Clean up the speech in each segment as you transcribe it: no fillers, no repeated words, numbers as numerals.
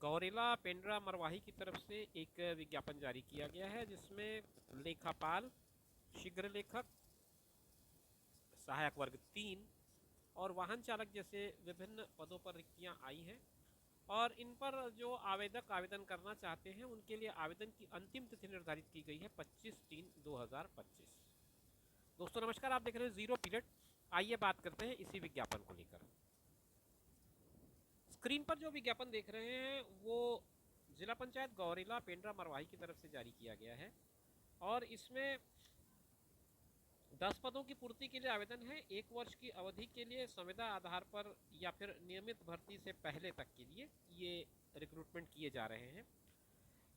गौरेला पेंड्रा मरवाही की तरफ से एक विज्ञापन जारी किया गया है जिसमें लेखापाल, शीघ्र लेखक, सहायक वर्ग 3 और वाहन चालक जैसे विभिन्न पदों पर रिक्तियां आई हैं और इन पर जो आवेदक आवेदन करना चाहते हैं उनके लिए आवेदन की अंतिम तिथि निर्धारित की गई है 25/3/2025। दोस्तों नमस्कार, आप देख रहे हैं जीरो पीरियड। आइए बात करते हैं इसी विज्ञापन को लेकर। स्क्रीन पर जो विज्ञापन देख रहे हैं वो जिला पंचायत गौरेला पेंड्रा मरवाही की तरफ से जारी किया गया है और इसमें 10 पदों की पूर्ति के लिए आवेदन है। 1 वर्ष की अवधि के लिए संविदा आधार पर या फिर नियमित भर्ती से पहले तक के लिए ये रिक्रूटमेंट किए जा रहे हैं।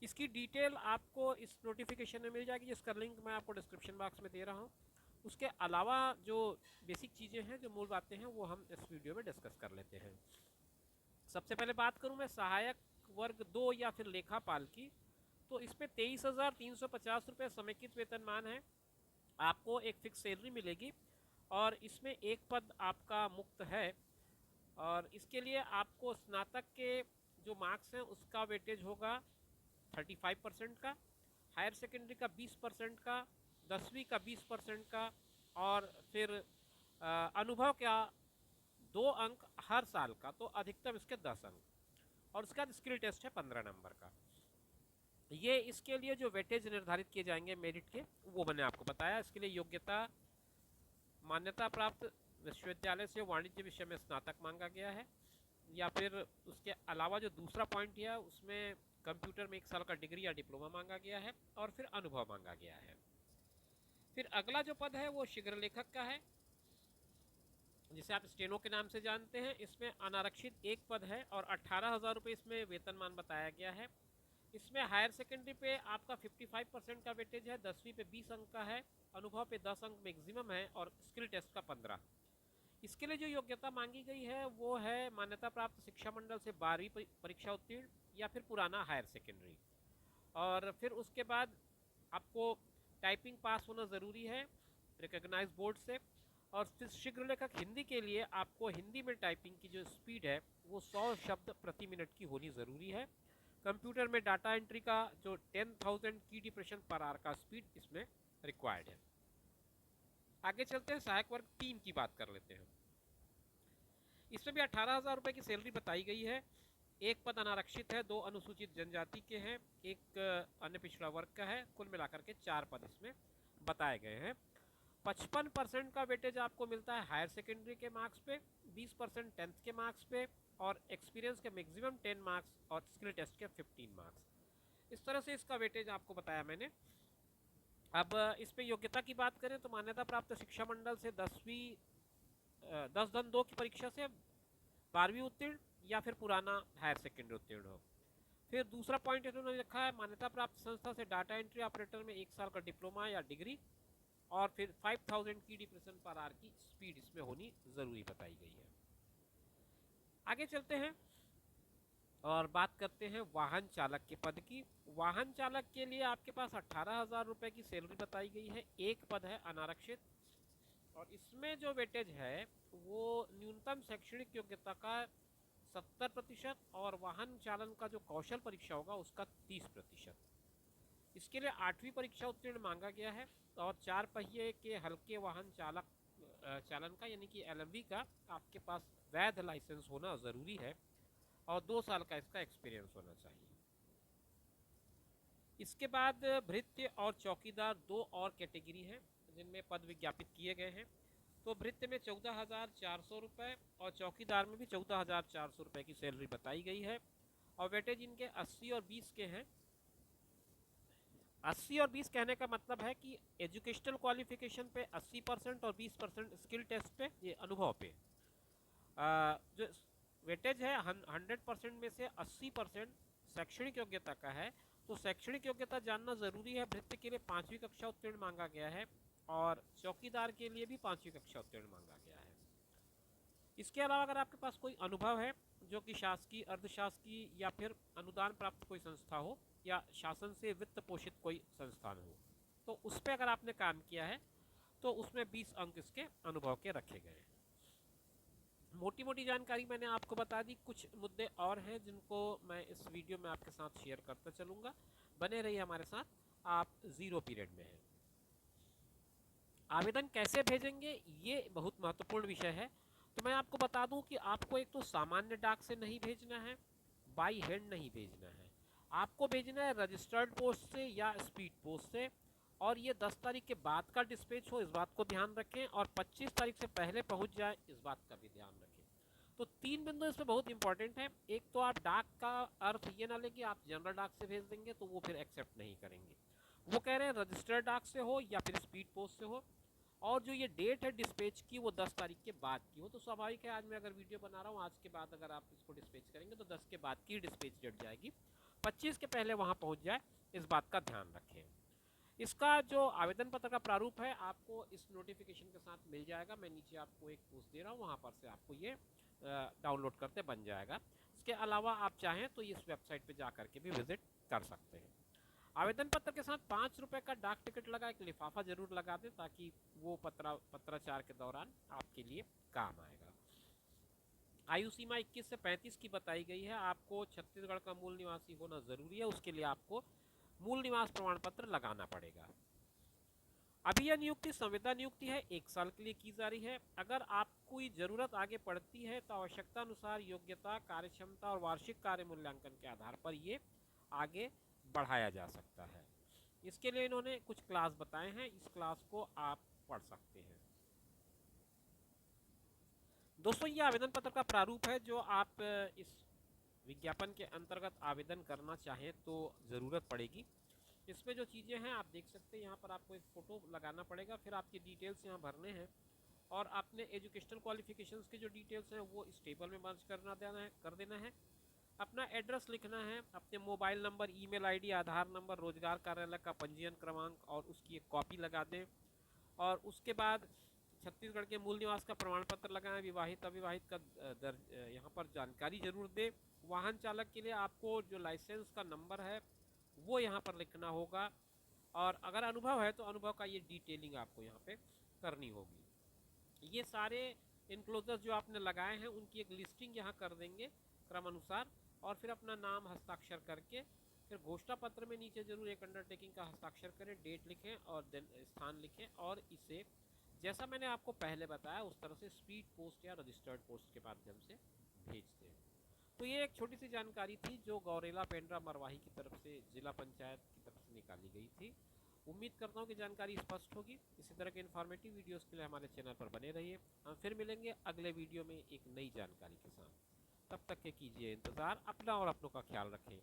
इसकी डिटेल आपको इस नोटिफिकेशन में मिल जाएगी, जिसका लिंक मैं आपको डिस्क्रिप्शन बॉक्स में दे रहा हूँ। उसके अलावा जो बेसिक चीज़ें हैं, जो मूल बातें हैं, वो हम इस वीडियो में डिस्कस कर लेते हैं। सबसे पहले बात करूं मैं सहायक वर्ग 2 या फिर लेखापाल की, तो इसमें 23,350 रुपये समेकित वेतनमान है। आपको एक फिक्स सैलरी मिलेगी और इसमें एक पद आपका मुक्त है और इसके लिए आपको स्नातक के जो मार्क्स हैं उसका वेटेज होगा 35% का, हायर सेकेंडरी का 20% का, 10वीं का 20% का और फिर अनुभव का 2 अंक हर साल का, तो अधिकतम इसके 10 अंक और उसके बाद स्किल टेस्ट है 15 नंबर का। ये इसके लिए जो वेटेज निर्धारित किए जाएंगे मेरिट के, वो मैंने आपको बताया। इसके लिए योग्यता मान्यता प्राप्त विश्वविद्यालय से वाणिज्य विषय में स्नातक मांगा गया है या फिर उसके अलावा जो दूसरा पॉइंट है उसमें कंप्यूटर में 1 साल का डिग्री या डिप्लोमा मांगा गया है और फिर अनुभव मांगा गया है। फिर अगला जो पद है वो शीघ्र लेखक का है, जिसे आप स्टेनो के नाम से जानते हैं। इसमें अनारक्षित एक पद है और 18,000 रुपये इसमें वेतनमान बताया गया है। इसमें हायर सेकेंडरी पे आपका 55% का वेटेज है, 10वीं पे 20 अंक का है, अनुभव पे 10 अंक मैक्सिमम है और स्किल टेस्ट का 15। इसके लिए जो योग्यता मांगी गई है वो है मान्यता प्राप्त शिक्षा मंडल से 12वीं परीक्षा उत्तीर्ण या फिर पुराना हायर सेकेंडरी। और फिर उसके बाद आपको टाइपिंग पास होना ज़रूरी है रिकॉग्नाइज बोर्ड से। और फिर शीघ्र लेखक हिंदी के लिए आपको हिंदी में टाइपिंग की जो स्पीड है वो 100 शब्द प्रति मिनट की होनी ज़रूरी है। कंप्यूटर में डाटा एंट्री का जो 10,000 की डिप्रेशन पर आवर का स्पीड इसमें रिक्वायर्ड है। आगे चलते हैं, सहायक वर्ग 3 की बात कर लेते हैं। इसमें भी 18,000 रुपये की सैलरी बताई गई है। एक पद अनारक्षित है, 2 अनुसूचित जनजाति के हैं, एक अन्य पिछड़ा वर्ग का है। कुल मिलाकर के 4 पद इसमें बताए गए हैं। 55% का वेटेज आपको मिलता है हायर सेकेंडरी के मार्क्स पे, 20% 10th के मार्क्स पे और एक्सपीरियंस के मैक्सिमम 10 मार्क्स और स्किल टेस्ट के 15 मार्क्स। इस तरह से इसका वेटेज आपको बताया मैंने। अब इस पे योग्यता की बात करें तो मान्यता प्राप्त शिक्षा मंडल से 10वीं 10-2 की परीक्षा से 12वीं उत्तीर्ण या फिर पुराना हायर सेकेंडरी उत्तीर्ण हो। फिर दूसरा पॉइंट इन्होंने रखा है मान्यता प्राप्त संस्था से डाटा एंट्री ऑपरेटर में 1 साल का डिप्लोमा या डिग्री और फिर 5,000 की डिप्रेशन पर आवर की स्पीड इसमें होनी जरूरी बताई गई है। आगे चलते हैं और बात करते हैं वाहन चालक के पद की। वाहन चालक के लिए आपके पास 18,000 रुपये की सैलरी बताई गई है। एक पद है अनारक्षित और इसमें जो वेटेज है वो न्यूनतम शैक्षणिक योग्यता का 70% और वाहन चालन का जो कौशल परीक्षा होगा उसका 30%। इसके लिए 8वीं परीक्षा उत्तीर्ण मांगा गया है और 4 पहिए के हल्के वाहन चालन का यानी कि LMV का आपके पास वैध लाइसेंस होना ज़रूरी है और 2 साल का इसका एक्सपीरियंस होना चाहिए। इसके बाद भृत्य और चौकीदार 2 और कैटेगरी हैं जिनमें पद विज्ञापित किए गए हैं। तो भृत्य में 14,400 रुपये और चौकीदार में भी 14,400 रुपये की सैलरी बताई गई है और वेटेज इनके 80 और 20 के हैं। 80 और 20 कहने का मतलब है कि एजुकेशनल क्वालिफिकेशन पे 80% और 20% स्किल टेस्ट पे, ये अनुभव पे। जो वेटेज है 100% में से 80% शैक्षणिक योग्यता का है। तो शैक्षणिक योग्यता जानना ज़रूरी है। भृत्य के लिए 5वीं कक्षा उत्तीर्ण मांगा गया है और चौकीदार के लिए भी 5वीं कक्षा उत्तीर्ण मांगा गया है। इसके अलावा अगर आपके पास कोई अनुभव है जो कि शासकीय, अर्धशासकीय या फिर अनुदान प्राप्त कोई संस्था हो या शासन से वित्त पोषित कोई संस्थान हो, तो उस पर अगर आपने काम किया है तो उसमें 20 अंक इसके अनुभव के रखे गए हैं। मोटी मोटी जानकारी मैंने आपको बता दी, कुछ मुद्दे और हैं जिनको मैं इस वीडियो में आपके साथ शेयर करता चलूँगा। बने रहिए हमारे साथ, आप ज़ीरो पीरियड में हैं। आवेदन कैसे भेजेंगे, ये बहुत महत्वपूर्ण विषय है। तो मैं आपको बता दूं कि आपको एक तो सामान्य डाक से नहीं भेजना है, बाई हैंड नहीं भेजना है, आपको भेजना है रजिस्टर्ड पोस्ट से या स्पीड पोस्ट से। और ये 10 तारीख के बाद का डिस्पैच हो, इस बात को ध्यान रखें, और 25 तारीख से पहले पहुंच जाए, इस बात का भी ध्यान रखें। तो 3 बिंदु इसमें बहुत इंपॉर्टेंट है। एक तो आप डाक का अर्थ ये ना लें कि आप जनरल डाक से भेज देंगे, तो वो फिर एक्सेप्ट नहीं करेंगे। वो कह रहे हैं रजिस्टर्ड डाक से हो या फिर स्पीड पोस्ट से हो। और जो ये डेट है डिस्पैच की, वो 10 तारीख के बाद की हो। तो स्वाभाविक है, आज मैं अगर वीडियो बना रहा हूँ, आज के बाद अगर आप इसको डिस्पैच करेंगे तो 10 के बाद की डिस्पैच डेट जाएगी, 25 के पहले वहाँ पहुँच जाए, इस बात का ध्यान रखें। इसका जो आवेदन पत्र का प्रारूप है आपको इस नोटिफिकेशन के साथ मिल जाएगा। मैं नीचे आपको एक पोस्ट दे रहा हूँ, वहाँ पर से आपको ये डाउनलोड करते बन जाएगा। इसके अलावा आप चाहें तो इस वेबसाइट पे जा करके भी विजिट कर सकते हैं। आवेदन पत्र के साथ 5 रुपए का डाक टिकट लगा एक लिफाफा जरूर लगा दें, ताकि वो पत्राचार के दौरान आपके लिए काम आएगा। आयु सीमा 21 से 35 की बताई गई है। आपको छत्तीसगढ़ का मूल निवासी होना जरूरी है, उसके लिए आपको मूल निवास प्रमाण पत्र लगाना पड़ेगा। अभी यह नियुक्ति संविदा नियुक्ति है, 1 साल के लिए की जा रही है। अगर आपको जरूरत आगे पड़ती है तो आवश्यकता अनुसार योग्यता, कार्यक्षमता और वार्षिक कार्य मूल्यांकन के आधार पर ये आगे बढ़ाया जा सकता है। इसके लिए इन्होंने कुछ क्लास बताए हैं, इस क्लास को आप पढ़ सकते हैं। दोस्तों, ये आवेदन पत्र का प्रारूप है जो आप इस विज्ञापन के अंतर्गत आवेदन करना चाहें तो ज़रूरत पड़ेगी। इसमें जो चीज़ें हैं आप देख सकते हैं, यहाँ पर आपको एक फ़ोटो लगाना पड़ेगा, फिर आपकी डिटेल्स यहाँ भरने हैं, और आपने एजुकेशनल क्वालिफिकेशंस के जो डिटेल्स हैं वो इस टेबल में मर्ज कर देना है। अपना एड्रेस लिखना है, अपने मोबाइल नंबर, ईमेल आईडी, आधार नंबर, रोजगार कार्यालय का पंजीयन क्रमांक और उसकी एक कॉपी लगा दें। और उसके बाद छत्तीसगढ़ के मूल निवास का प्रमाण पत्र लगाएं। विवाहित अविवाहित का यहाँ पर जानकारी जरूर दें। वाहन चालक के लिए आपको जो लाइसेंस का नंबर है वो यहाँ पर लिखना होगा, और अगर अनुभव है तो अनुभव का ये डिटेलिंग आपको यहाँ पे करनी होगी। ये सारे इनक्लोजर जो आपने लगाए हैं उनकी एक लिस्टिंग यहाँ कर देंगे क्रम अनुसार, और फिर अपना नाम हस्ताक्षर करके फिर घोषणा पत्र में नीचे जरूर एक अंडरटेकिंग का हस्ताक्षर करें, डेट लिखें और देन स्थान लिखें, और इसे जैसा मैंने आपको पहले बताया उस तरह से स्पीड पोस्ट या रजिस्टर्ड पोस्ट के माध्यम से भेज दें। तो ये एक छोटी सी जानकारी थी जो गौरेला पेंड्रा मरवाही की तरफ से, जिला पंचायत की तरफ से निकाली गई थी। उम्मीद करता हूँ कि जानकारी स्पष्ट होगी। इसी तरह के इन्फॉर्मेटिव वीडियोस के लिए हमारे चैनल पर बने रहिए। हम फिर मिलेंगे अगले वीडियो में एक नई जानकारी के साथ। तब तक के कीजिए इंतज़ार। अपना और अपनों का ख्याल रखें।